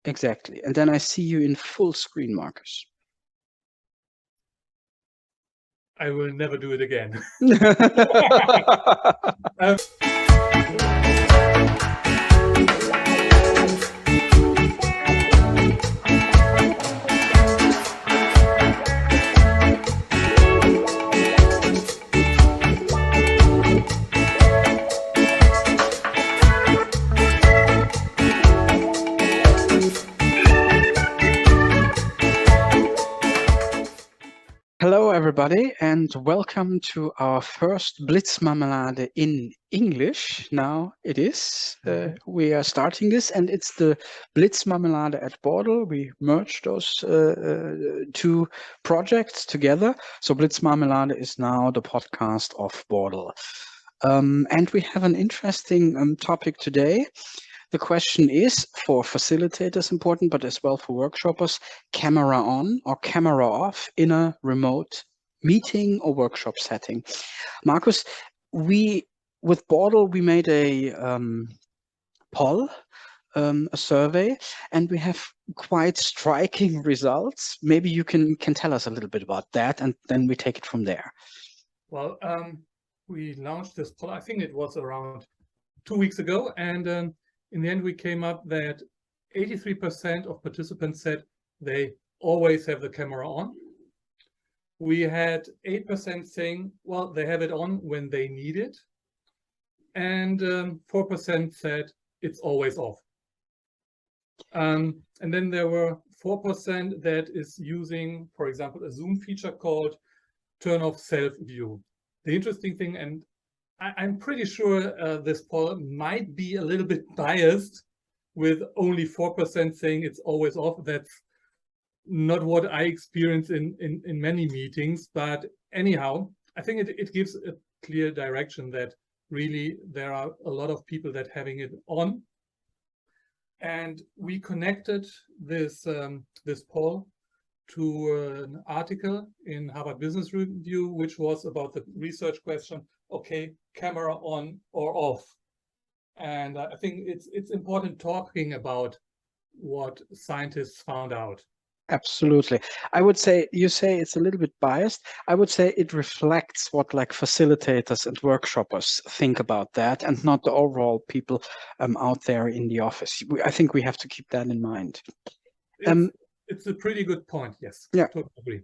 Exactly. And then I see you in full screen, Marcus. I will never do it again. Hello, everybody, and welcome to our first Blitzmarmelade in English. Now it is. We are starting this, and it's the Blitzmarmelade at Bordel. We merged those two projects together. So Blitzmarmelade is now the podcast of Bordel. And we have an interesting topic today. The question is, for facilitators important, but as well for workshoppers, camera on or camera off in a remote meeting or workshop setting. Marcus, with Bordel, we made a poll, a survey, and we have quite striking results. Maybe you can tell us a little bit about that, and then we take it from there. Well, we launched this poll, I think it was around 2 weeks ago, and in the end, we came up that 83% of participants said they always have the camera on. We had 8% saying, well, they have it on when they need it. And 4% said it's always off. And then there were 4% that is using, for example, a Zoom feature called turn off self view. The interesting thing, and I'm pretty sure this poll might be a little bit biased with only 4% saying it's always off. That's not what I experience in many meetings. But anyhow, I think it gives a clear direction that really there are a lot of people that having it on. And we connected this, this poll to an article in Harvard Business Review, which was about the research question, okay, camera on or off. And I think it's important talking about what scientists found out. Absolutely. I would say, you say it's a little bit biased. I would say it reflects what like facilitators and workshoppers think about that, and not the overall people out there in the office. I think we have to keep that in mind. It's a pretty good point, yes. Yeah. Totally agree.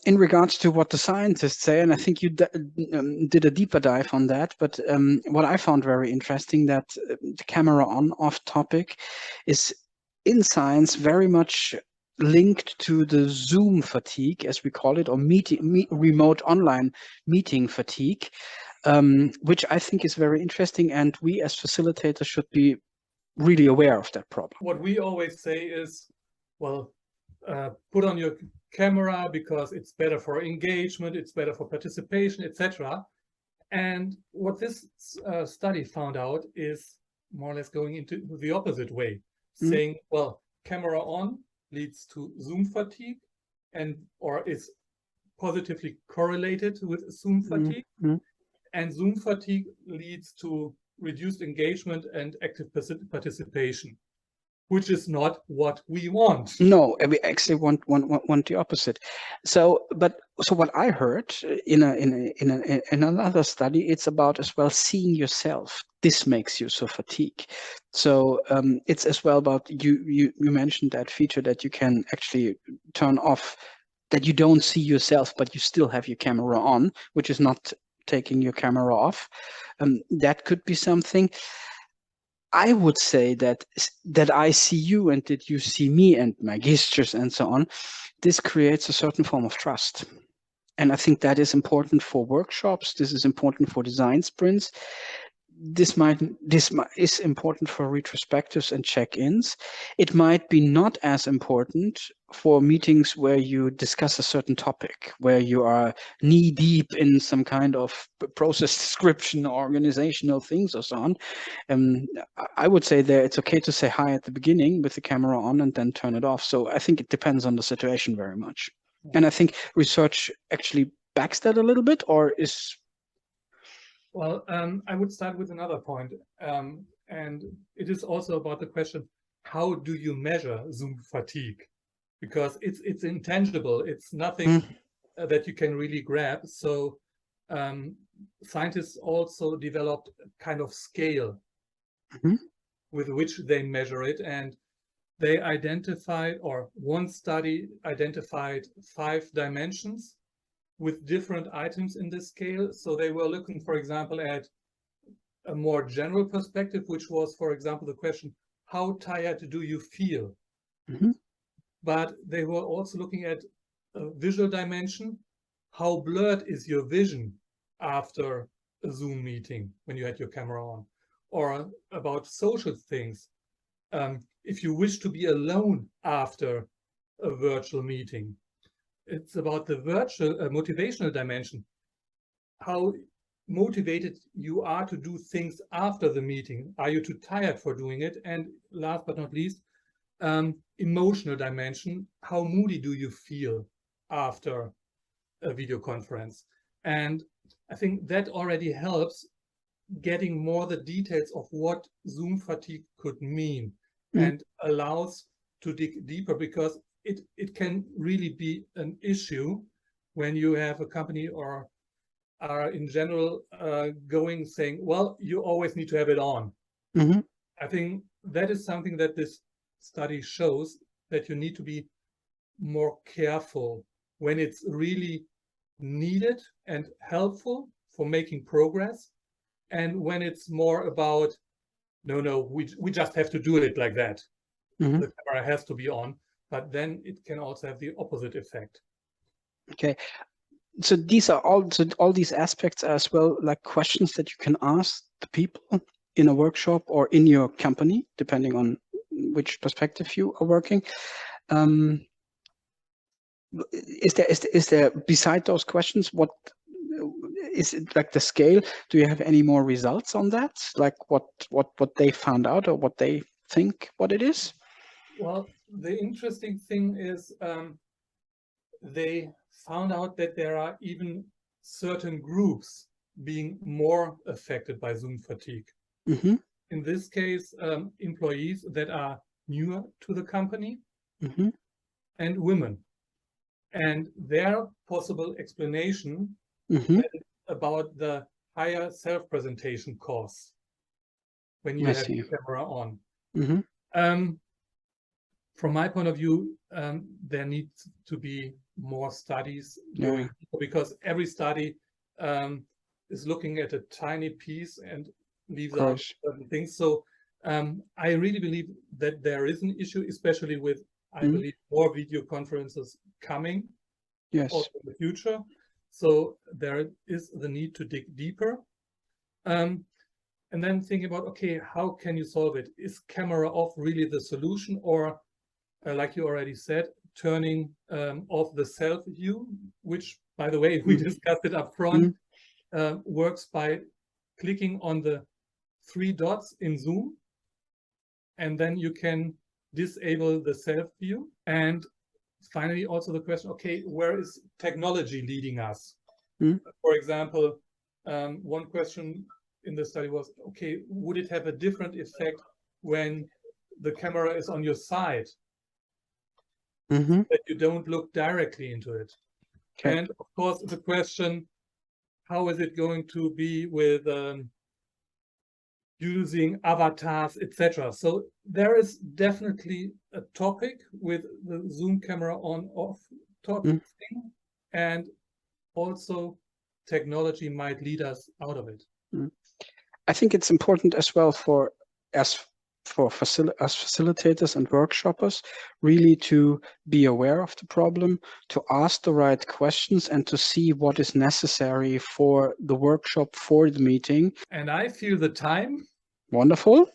In regards to what the scientists say, and I think you did a deeper dive on that, but what I found very interesting, that the camera on off topic is in science very much linked to the Zoom fatigue, as we call it, or remote online meeting fatigue, which I think is very interesting, and we as facilitators should be really aware of that problem. What we always say is, well, put on your camera because it's better for engagement, it's better for participation, etc. And what this study found out is more or less going into the opposite way, saying, well, camera on leads to Zoom fatigue or is positively correlated with Zoom fatigue. And Zoom fatigue leads to reduced engagement and active participation, which is not what we want. No, we actually want the opposite. So what I heard in another study, it's about as well seeing yourself. This makes you so fatigued. So it's as well about you mentioned that feature that you can actually turn off, that you don't see yourself, but you still have your camera on, which is not taking your camera off. That could be something. I would say that I see you and that you see me and my gestures and so on. This creates a certain form of trust. And I think that is important for workshops. This is important for design sprints. This is important for retrospectives and check-ins. It might be not as important for meetings where you discuss a certain topic, where you are knee-deep in some kind of process description, organizational things or so on. I would say there it's okay to say hi at the beginning with the camera on and then turn it off. So I think it depends on the situation very much. And I think research actually backs that a little bit, or is... Well, I would start with another point, and it is also about the question, how do you measure Zoom fatigue? Because it's intangible. It's nothing that you can really grab. So scientists also developed a kind of scale with which they measure it. And they identified, or one study identified 5 dimensions with different items in this scale. So they were looking, for example, at a more general perspective, which was, for example, the question, how tired do you feel? But they were also looking at a visual dimension. How blurred is your vision after a Zoom meeting when you had your camera on? Or about social things. If you wish to be alone after a virtual meeting. It's about the virtual motivational dimension. How motivated you are to do things after the meeting. Are you too tired for doing it? And last but not least, emotional dimension. How moody do you feel after a video conference? And I think that already helps getting more the details of what Zoom fatigue could mean and allows to dig deeper, because it can really be an issue when you have a company or are in general going saying, well, you always need to have it on. I think that is something that this study shows, that you need to be more careful when it's really needed and helpful for making progress, and when it's more about, no, we just have to do it like that. The camera has to be on, but then it can also have the opposite effect. Okay. So these are all these aspects as well, like questions that you can ask the people in a workshop or in your company, depending on which perspective you are working. Is there beside those questions, what is it, like the scale? Do you have any more results on that? Like what they found out, or what they think what it is? Well, the interesting thing is they found out that there are even certain groups being more affected by Zoom fatigue. In this case, employees that are newer to the company and women. And their possible explanation about the higher self-presentation costs when you have the camera on. From my point of view, there needs to be more studies going, because every study is looking at a tiny piece and leaves out certain things. So I really believe that there is an issue, especially with, I believe, more video conferences coming also in the future. So there is the need to dig deeper. And then thinking about, okay, how can you solve it? Is camera off really the solution? Or like you already said, turning off the self view, which, by the way, we discussed it up front, works by clicking on the 3 dots in Zoom, and then you can disable the self view. And finally, also the question, okay, where is technology leading us? For example, one question in the study was, okay, would it have a different effect when the camera is on your side? That you don't look directly into it. And of course, the question, how is it going to be with using avatars, etc.? So there is definitely a topic with the Zoom camera on off topic thing, and also technology might lead us out of it. I think it's important as well for us facilitators and workshoppers really to be aware of the problem, to ask the right questions, and to see what is necessary for the workshop, for the meeting. And I feel the time. Wonderful.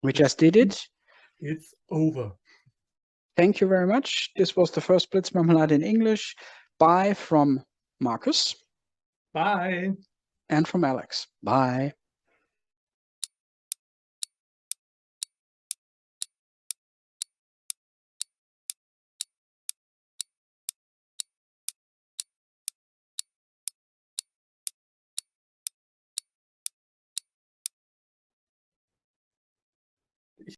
We just did it. It's over. Thank you very much. This was the first Blitzmarmelade in English. Bye from Marcus. Bye. And from Alex. Bye.